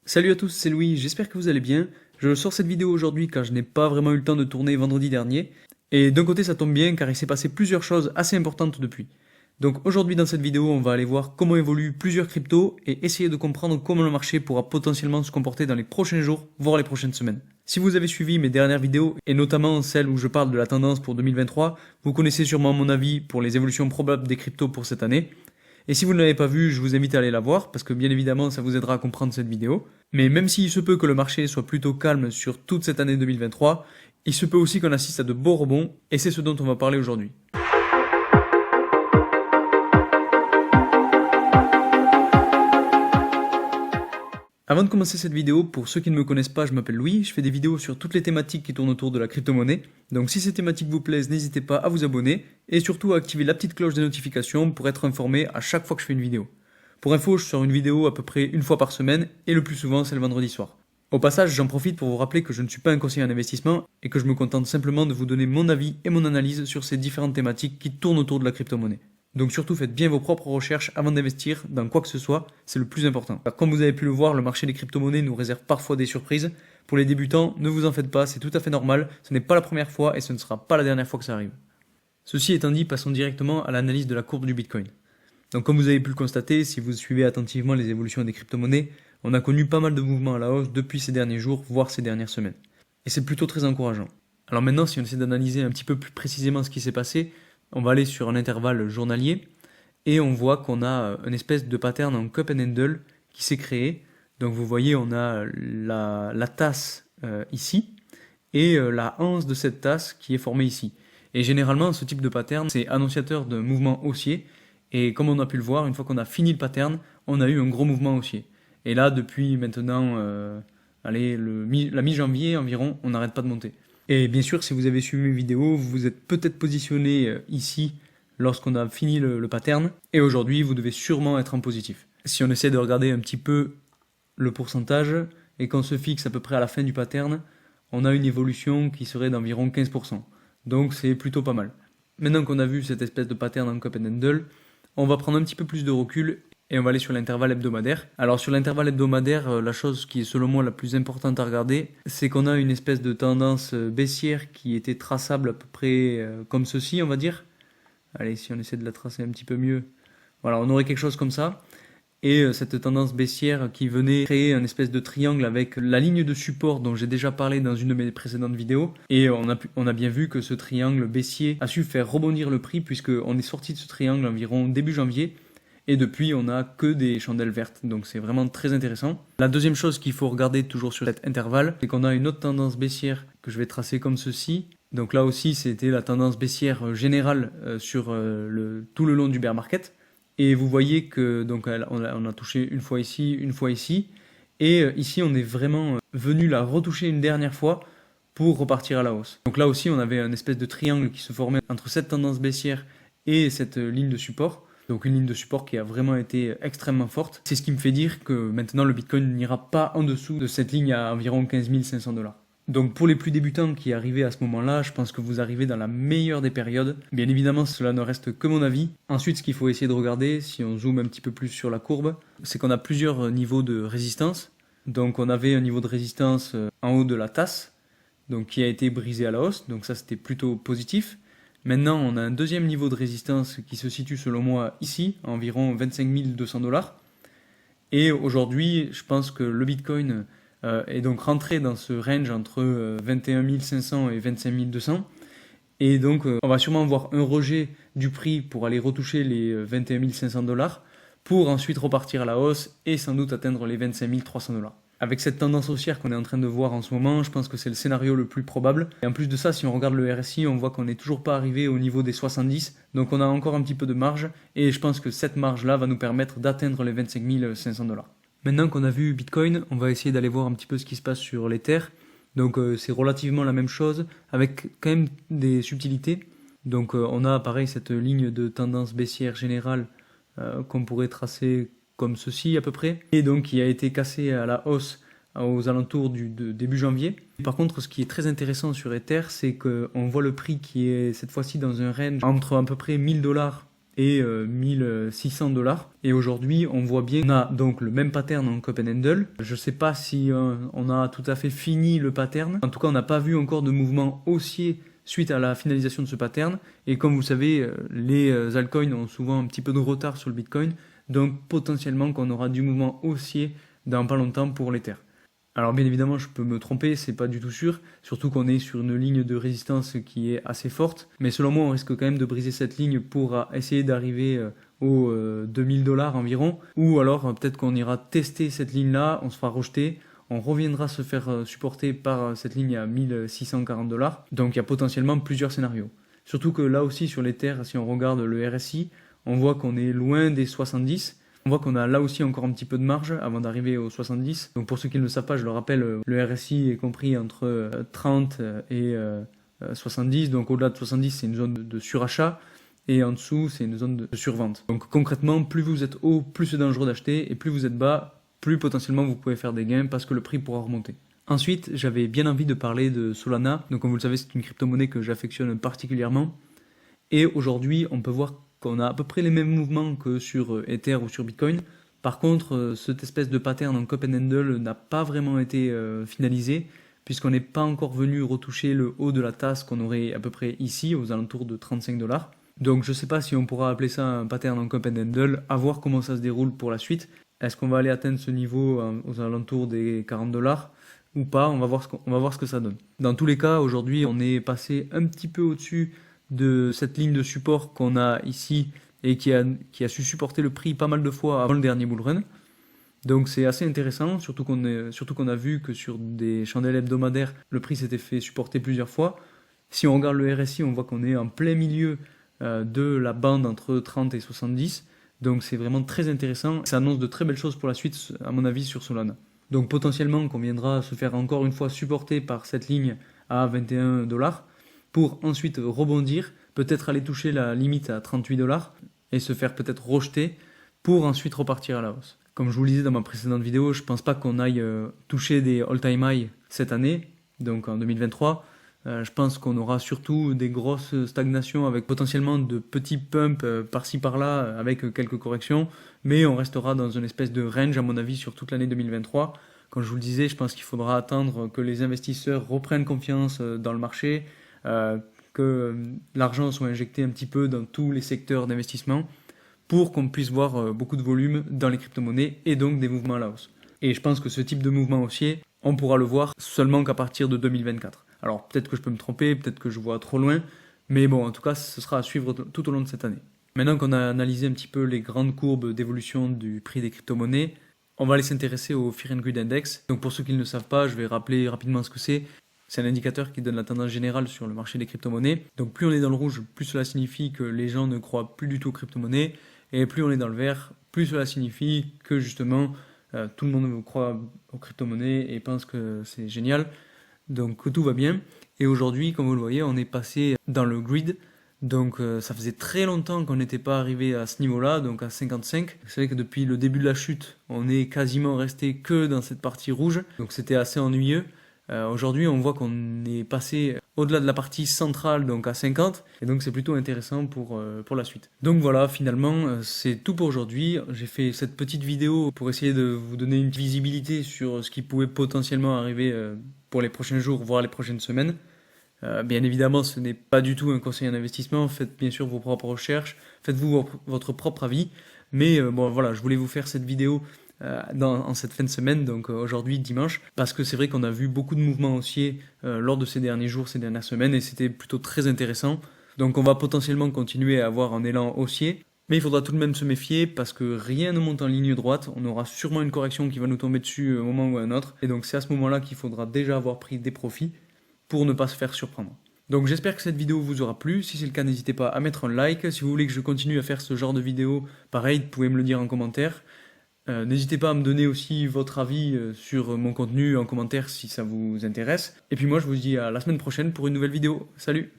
Salut à tous, c'est Louis, j'espère que vous allez bien. Je sors cette vidéo aujourd'hui car je n'ai pas vraiment eu le temps de tourner vendredi dernier. Et d'un côté ça tombe bien car il s'est passé plusieurs choses assez importantes depuis. Donc aujourd'hui dans cette vidéo on va aller voir comment évoluent plusieurs cryptos et essayer de comprendre comment le marché pourra potentiellement se comporter dans les prochains jours, voire les prochaines semaines. Si vous avez suivi mes dernières vidéos, et notamment celle où je parle de la tendance pour 2023, vous connaissez sûrement mon avis pour les évolutions probables des cryptos pour cette année. Et si vous ne l'avez pas vu, je vous invite à aller la voir, parce que bien évidemment ça vous aidera à comprendre cette vidéo. Mais même s'il se peut que le marché soit plutôt calme sur toute cette année 2023, il se peut aussi qu'on assiste à de beaux rebonds, et c'est ce dont on va parler aujourd'hui. Avant de commencer cette vidéo, pour ceux qui ne me connaissent pas, je m'appelle Louis, je fais des vidéos sur toutes les thématiques qui tournent autour de la crypto-monnaie. Donc si ces thématiques vous plaisent, n'hésitez pas à vous abonner, et surtout à activer la petite cloche des notifications pour être informé à chaque fois que je fais une vidéo. Pour info, je sors une vidéo à peu près une fois par semaine, et le plus souvent c'est le vendredi soir. Au passage, j'en profite pour vous rappeler que je ne suis pas un conseiller en investissement, et que je me contente simplement de vous donner mon avis et mon analyse sur ces différentes thématiques qui tournent autour de la crypto-monnaie. Donc surtout faites bien vos propres recherches avant d'investir dans quoi que ce soit, c'est le plus important. Alors, comme vous avez pu le voir, le marché des crypto-monnaies nous réserve parfois des surprises. Pour les débutants, ne vous en faites pas, c'est tout à fait normal, ce n'est pas la première fois et ce ne sera pas la dernière fois que ça arrive. Ceci étant dit, passons directement à l'analyse de la courbe du Bitcoin. Donc comme vous avez pu le constater, si vous suivez attentivement les évolutions des crypto-monnaies, on a connu pas mal de mouvements à la hausse depuis ces derniers jours, voire ces dernières semaines. Et c'est plutôt très encourageant. Alors maintenant, si on essaie d'analyser un petit peu plus précisément ce qui s'est passé, on va aller sur un intervalle journalier et on voit qu'on a une espèce de pattern en cup and handle qui s'est créé. Donc vous voyez, on a la tasse ici et la anse de cette tasse qui est formée ici. Et généralement, ce type de pattern, c'est annonciateur de mouvement haussier. Et comme on a pu le voir, une fois qu'on a fini le pattern, on a eu un gros mouvement haussier. Et là, depuis maintenant, la mi-janvier environ, on n'arrête pas de monter. Et bien sûr, si vous avez suivi mes vidéos, vous vous êtes peut-être positionné ici lorsqu'on a fini le pattern. Et aujourd'hui, vous devez sûrement être en positif. Si on essaie de regarder un petit peu le pourcentage et qu'on se fixe à peu près à la fin du pattern, on a une évolution qui serait d'environ 15%. Donc c'est plutôt pas mal. Maintenant qu'on a vu cette espèce de pattern en cup and handle, on va prendre un petit peu plus de recul et on va aller sur l'intervalle hebdomadaire. Alors sur l'intervalle hebdomadaire, la chose qui est selon moi la plus importante à regarder, c'est qu'on a une espèce de tendance baissière qui était traçable à peu près comme ceci, on va dire. Allez, si on essaie de la tracer un petit peu mieux, voilà, on aurait quelque chose comme ça. Et cette tendance baissière qui venait créer un espèce de triangle avec la ligne de support dont j'ai déjà parlé dans une de mes précédentes vidéos. Et on a bien vu que ce triangle baissier a su faire rebondir le prix puisqu'on est sorti de ce triangle environ début janvier. Et depuis, on n'a que des chandelles vertes, donc c'est vraiment très intéressant. La deuxième chose qu'il faut regarder toujours sur cet intervalle, c'est qu'on a une autre tendance baissière que je vais tracer comme ceci. Donc là aussi, c'était la tendance baissière générale sur tout le long du bear market. Et vous voyez que donc on a touché une fois ici, et ici on est vraiment venu la retoucher une dernière fois pour repartir à la hausse. Donc là aussi, on avait une espèce de triangle qui se formait entre cette tendance baissière et cette ligne de support. Donc une ligne de support qui a vraiment été extrêmement forte. C'est ce qui me fait dire que maintenant le Bitcoin n'ira pas en dessous de cette ligne à environ 15 500 $. Donc pour les plus débutants qui arrivaient à ce moment-là, je pense que vous arrivez dans la meilleure des périodes. Bien évidemment, cela ne reste que mon avis. Ensuite, ce qu'il faut essayer de regarder, si on zoome un petit peu plus sur la courbe, c'est qu'on a plusieurs niveaux de résistance. Donc on avait un niveau de résistance en haut de la tasse, donc qui a été brisé à la hausse, donc ça c'était plutôt positif. Maintenant, on a un deuxième niveau de résistance qui se situe selon moi ici, à environ 25 200 $. Et aujourd'hui, je pense que le Bitcoin est donc rentré dans ce range entre 21 500 et 25 200. Et donc, on va sûrement voir un rejet du prix pour aller retoucher les 21 500 $ pour ensuite repartir à la hausse et sans doute atteindre les 25 300 $. Avec cette tendance haussière qu'on est en train de voir en ce moment, je pense que c'est le scénario le plus probable. Et en plus de ça, si on regarde le RSI, on voit qu'on n'est toujours pas arrivé au niveau des 70, donc on a encore un petit peu de marge, et je pense que cette marge-là va nous permettre d'atteindre les 25 500 $. Maintenant qu'on a vu Bitcoin, on va essayer d'aller voir un petit peu ce qui se passe sur l'Ether. Donc c'est relativement la même chose, avec quand même des subtilités. Donc on a pareil cette ligne de tendance baissière générale qu'on pourrait tracer comme ceci à peu près, et donc qui a été cassé à la hausse aux alentours de début janvier. Par contre, ce qui est très intéressant sur Ether, c'est qu'on voit le prix qui est cette fois-ci dans un range entre à peu près 1000 $ et 1600 $. Et aujourd'hui, on voit bien qu'on a donc le même pattern en cup and handle. Je sais pas si on a tout à fait fini le pattern. En tout cas, on n'a pas vu encore de mouvement haussier suite à la finalisation de ce pattern. Et comme vous savez, les altcoins ont souvent un petit peu de retard sur le Bitcoin. Donc potentiellement qu'on aura du mouvement haussier dans pas longtemps pour l'Ether. Alors bien évidemment, je peux me tromper, c'est pas du tout sûr, surtout qu'on est sur une ligne de résistance qui est assez forte, mais selon moi, on risque quand même de briser cette ligne pour essayer d'arriver aux 2000 $ environ, ou alors peut-être qu'on ira tester cette ligne-là, on se fera rejeter, on reviendra se faire supporter par cette ligne à 1640 $, donc il y a potentiellement plusieurs scénarios. Surtout que là aussi sur l'Ether, si on regarde le RSI, on voit qu'on est loin des 70. On voit qu'on a là aussi encore un petit peu de marge avant d'arriver aux 70. Donc pour ceux qui ne le savent pas, je le rappelle, le RSI est compris entre 30 et 70. Donc au-delà de 70, c'est une zone de surachat. Et en dessous, c'est une zone de survente. Donc concrètement, plus vous êtes haut, plus c'est dangereux d'acheter. Et plus vous êtes bas, plus potentiellement vous pouvez faire des gains parce que le prix pourra remonter. Ensuite, j'avais bien envie de parler de Solana. Donc comme vous le savez, c'est une crypto-monnaie que j'affectionne particulièrement. Et aujourd'hui, on peut voir qu'on a à peu près les mêmes mouvements que sur Ether ou sur Bitcoin. Par contre, cette espèce de pattern en cup and handle n'a pas vraiment été finalisé, puisqu'on n'est pas encore venu retoucher le haut de la tasse qu'on aurait à peu près ici, aux alentours de 35 $. Donc je ne sais pas si on pourra appeler ça un pattern en cup and handle, à voir comment ça se déroule pour la suite. Est-ce qu'on va aller atteindre ce niveau aux alentours des 40 $ ou pas? On va voir ce que ça donne. Dans tous les cas, aujourd'hui, on est passé un petit peu au-dessus de cette ligne de support qu'on a ici et qui a su supporter le prix pas mal de fois avant le dernier bull run. Donc c'est assez intéressant, surtout qu'on a vu que sur des chandelles hebdomadaires, le prix s'était fait supporter plusieurs fois. Si on regarde le RSI, on voit qu'on est en plein milieu de la bande entre 30 et 70. Donc c'est vraiment très intéressant. Ça annonce de très belles choses pour la suite, à mon avis, sur Solana. Donc potentiellement qu'on viendra se faire encore une fois supporter par cette ligne à 21 $, pour ensuite rebondir, peut-être aller toucher la limite à 38 $ et se faire peut-être rejeter pour ensuite repartir à la hausse. Comme je vous le disais dans ma précédente vidéo, je ne pense pas qu'on aille toucher des all-time high cette année, donc en 2023. Je pense qu'on aura surtout des grosses stagnations avec potentiellement de petits pumps par-ci par-là avec quelques corrections, mais on restera dans une espèce de range à mon avis sur toute l'année 2023. Comme je vous le disais, je pense qu'il faudra attendre que les investisseurs reprennent confiance dans le marché, que l'argent soit injecté un petit peu dans tous les secteurs d'investissement pour qu'on puisse voir beaucoup de volume dans les crypto-monnaies et donc des mouvements à la hausse. Et je pense que ce type de mouvement haussier, on pourra le voir seulement qu'à partir de 2024. Alors peut-être que je peux me tromper, peut-être que je vois trop loin, mais bon, en tout cas, ce sera à suivre tout au long de cette année. Maintenant qu'on a analysé un petit peu les grandes courbes d'évolution du prix des crypto-monnaies, on va aller s'intéresser au Fear and Greed Index. Donc pour ceux qui ne le savent pas, je vais rappeler rapidement ce que c'est. C'est un indicateur qui donne la tendance générale sur le marché des crypto-monnaies. Donc plus on est dans le rouge, plus cela signifie que les gens ne croient plus du tout aux crypto-monnaies. Et plus on est dans le vert, plus cela signifie que justement tout le monde croit aux crypto-monnaies et pense que c'est génial. Donc que tout va bien. Et aujourd'hui, comme vous le voyez, on est passé dans le grid. Donc ça faisait très longtemps qu'on n'était pas arrivé à ce niveau-là, donc à 55. Vous savez que depuis le début de la chute, on est quasiment resté que dans cette partie rouge. Donc c'était assez ennuyeux. Aujourd'hui, on voit qu'on est passé au-delà de la partie centrale, donc à 50, et donc c'est plutôt intéressant pour la suite. Donc voilà, finalement, c'est tout pour aujourd'hui. J'ai fait cette petite vidéo pour essayer de vous donner une visibilité sur ce qui pouvait potentiellement arriver pour les prochains jours, voire les prochaines semaines. Bien évidemment, ce n'est pas du tout un conseil en investissement. Faites bien sûr vos propres recherches, faites-vous votre propre avis. Mais bon, voilà, je voulais vous faire cette vidéo en cette fin de semaine, donc aujourd'hui dimanche, parce que c'est vrai qu'on a vu beaucoup de mouvements haussiers lors de ces derniers jours, ces dernières semaines, et c'était plutôt très intéressant. Donc on va potentiellement continuer à avoir un élan haussier, mais il faudra tout de même se méfier parce que rien ne monte en ligne droite. On aura sûrement une correction qui va nous tomber dessus à un moment ou à un autre, et donc c'est à ce moment-là qu'il faudra déjà avoir pris des profits pour ne pas se faire surprendre. Donc j'espère que cette vidéo vous aura plu. Si c'est le cas, n'hésitez pas à mettre un like. Si vous voulez que je continue à faire ce genre de vidéo, pareil, vous pouvez me le dire en commentaire. N'hésitez pas à me donner aussi votre avis sur mon contenu en commentaire si ça vous intéresse. Et puis moi je vous dis à la semaine prochaine pour une nouvelle vidéo. Salut!